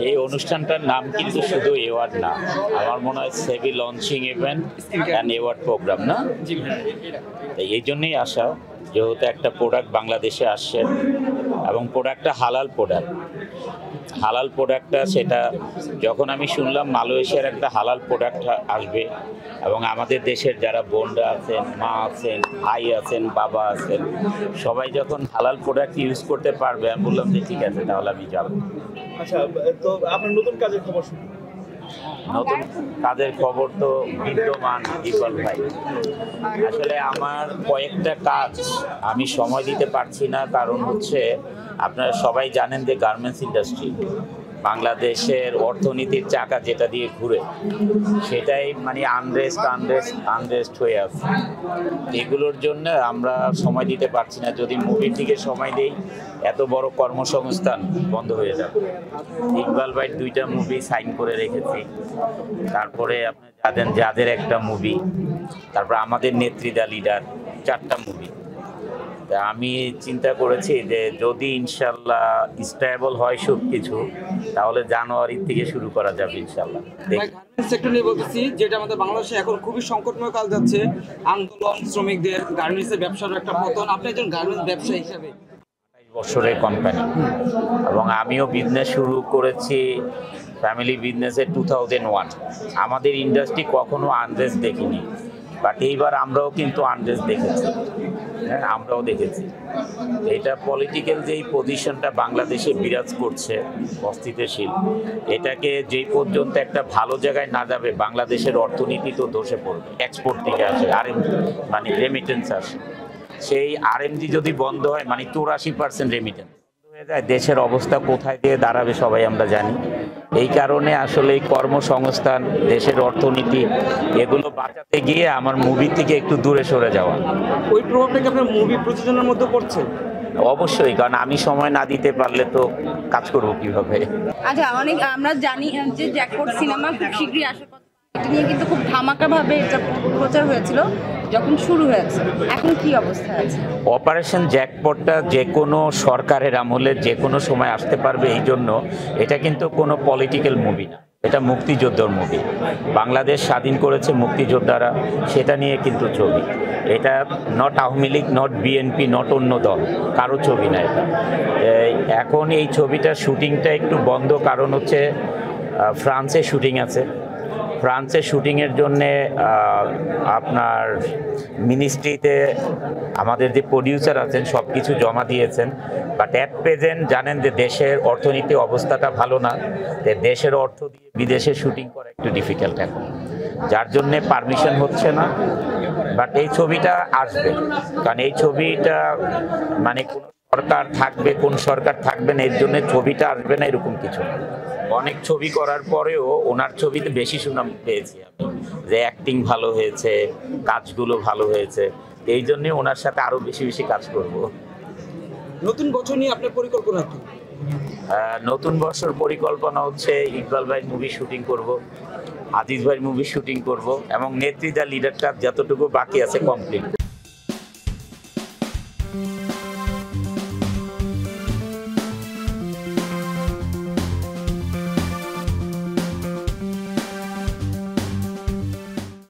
এই অনুষ্ঠানটার নাম কিন্তু শুধু অ্যাওয়ার্ড না, আমার মনে হয় সেভি launching event and award programme না। এই জন্যই আসা, যেহেতু একটা প্রোডাক্ট বাংলাদেশে আসছে এবং প্রোডাক্টটা হালাল প্রোডাক্টটা সেটা যখন আমি শুনলাম মালয়েশিয়ার একটা হালাল প্রোডাক্ট আসবে এবং আমাদের দেশের যারা বোনরা আছেন, মা আছেন, ভাই আছেন, বাবা আছেন, সবাই যখন হালাল প্রোডাক্ট ইউজ করতে পারবে, আমি বললাম যে ঠিক আছে, তাহলে আমি যাব। আচ্ছা, তো আপনার নতুন কাজের খবর শুনুন। নতুন কাজের খবর তো বিদ্যমান ইকবাল ভাই। আসলে আমার কয়েকটা কাজ আমি সময় দিতে পারছি না, কারণ হচ্ছে আপনারা সবাই জানেন যে গার্মেন্টস ইন্ডাস্ট্রি বাংলাদেশের অর্থনীতির চাকা যেটা দিয়ে ঘুরে, সেটাই মানে আনরেস্ট হয়ে আছে। এগুলোর জন্য আমরা সময় দিতে পারছি না। যদি মুভির দিকে সময় দেই, এত বড় কর্মসংস্থান বন্ধ হয়ে যাবে। ইকবাল ভাই 2টা মুভি সাইন করে রেখেছি, তারপরে আপনি জানেন যাদের একটা মুভি, তারপর আমাদের নেত্রী দা লিডার 4টা মুভি। আমি চিন্তা করেছি যে যদি ইনশাল্লাহ স্টেবল হয় সব কিছু, তাহলে জানুয়ারি থেকে শুরু করা যাবে ইনশাল্লাহ। সেক্টর নিয়ে বলতেছি, যেটা আমাদের বাংলাদেশে এখন খুবই সংকটময় কাল যাচ্ছে, আন্দোলন, শ্রমিকদের, গার্মেন্টসের ব্যবসার একটা পতন। আপনি একজন গার্মেন্টস ব্যবসায়ী হিসাবে, 28 বছরের কোম্পানি এবং আমিও বিজনেস শুরু করেছি ফ্যামিলি বিজনেসে 2001। আমাদের ইন্ডাস্ট্রি কখনো আনরেস্ট দেখিনি, বাট এইবার আমরাও কিন্তু আনরেস্ট দেখেছি। হ্যাঁ, আমরাও দেখেছি। এটা পলিটিক্যাল যেই পজিশনটা বাংলাদেশে বিরাজ করছে অস্থিতিশীল, এটাকে যেই পর্যন্ত একটা ভালো জায়গায় না যাবে, বাংলাদেশের অর্থনীতি তো ধসে পড়বে। এক্সপোর্ট থেকে আসে মানে রেমিটেন্স আসে, সেই আরএমজি যদি বন্ধ হয়, মানে 84% রেমিটেন্স হয়ে যায়, দেশের অবস্থা কোথায় দিয়ে দাঁড়াবে সবাই আমরা জানি। এই কারণে আসলে এই কর্মসংস্থান, দেশের অর্থনীতি, এগুলো বাঁচাতে গিয়ে আমার মুভি থেকে একটু দূরে সরে যাওয়া। ওই প্রভাবটা কি আপনার মুভি প্রযোজনার মধ্যে পড়ছে? অবশ্যই, কারণ আমি সময় না দিতে পারলে তো কাজ করবো কিভাবে। আচ্ছা, আমরা জানি যে জ্যাকপট সিনেমা খুব শীঘ্রই আসার কথা, এটা নিয়ে কিন্তু খুব ধামাকাভাবে এটা প্রচার হয়েছিল যখন শুরু হয়েছে। এখন কি অবস্থা আছে? অপারেশন জ্যাকপটটা যে কোনো সরকারের আমলে যে কোনো সময় আসতে পারবে, এই জন্য এটা কিন্তু কোনো পলিটিক্যাল মুভি না, এটা মুক্তিযোদ্ধার মুভি। বাংলাদেশ স্বাধীন করেছে মুক্তিযোদ্ধারা, সেটা নিয়ে কিন্তু ছবি। এটা not Awami League, not BNP, not অন্য দল, কারো ছবি না এটা। এখন এই ছবিটার শুটিংটা একটু বন্ধ, কারণ হচ্ছে ফ্রান্সে শুটিং আছে। ফ্রান্সের শুটিংয়ের জন্যে আপনার মিনিস্ট্রিতে আমাদের যে প্রডিউসার আছেন সব কিছু জমা দিয়েছেন, বাট অ্যাট প্রেজেন্ট জানেন যে দেশের অর্থনীতি অবস্থাটা ভালো না, দেশের অর্থ দিয়ে বিদেশে শুটিং করা একটু ডিফিকাল্ট এখন, যার জন্যে পারমিশন হচ্ছে না। বাট এই ছবিটা আসবে, কারণ এই ছবিটা মানে কোন সরকার থাকবে, কোন সরকার থাকবে না, এর জন্য ছবিটা আসবে না এরকম কিছু না। অনেক ছবি করার পরেও ওনার ছবিতে বেশি সুনাম পেয়েছি আমি, যে অ্যাক্টিং ভালো হয়েছে, কাজগুলো ভালো হয়েছে, এই জন্যে ওনার সাথে আরো বেশি বেশি কাজ করব। নতুন বছর নিয়ে আপনার পরিকল্পনা কি? নতুন বছর পরিকল্পনা হচ্ছে ইকবাল ভাই মুভি শুটিং করব, আজিজ ভাই মুভি শুটিং করব এবং নেত্রী দা লিডারটা যতটুকু বাকি আছে কমপ্লিট।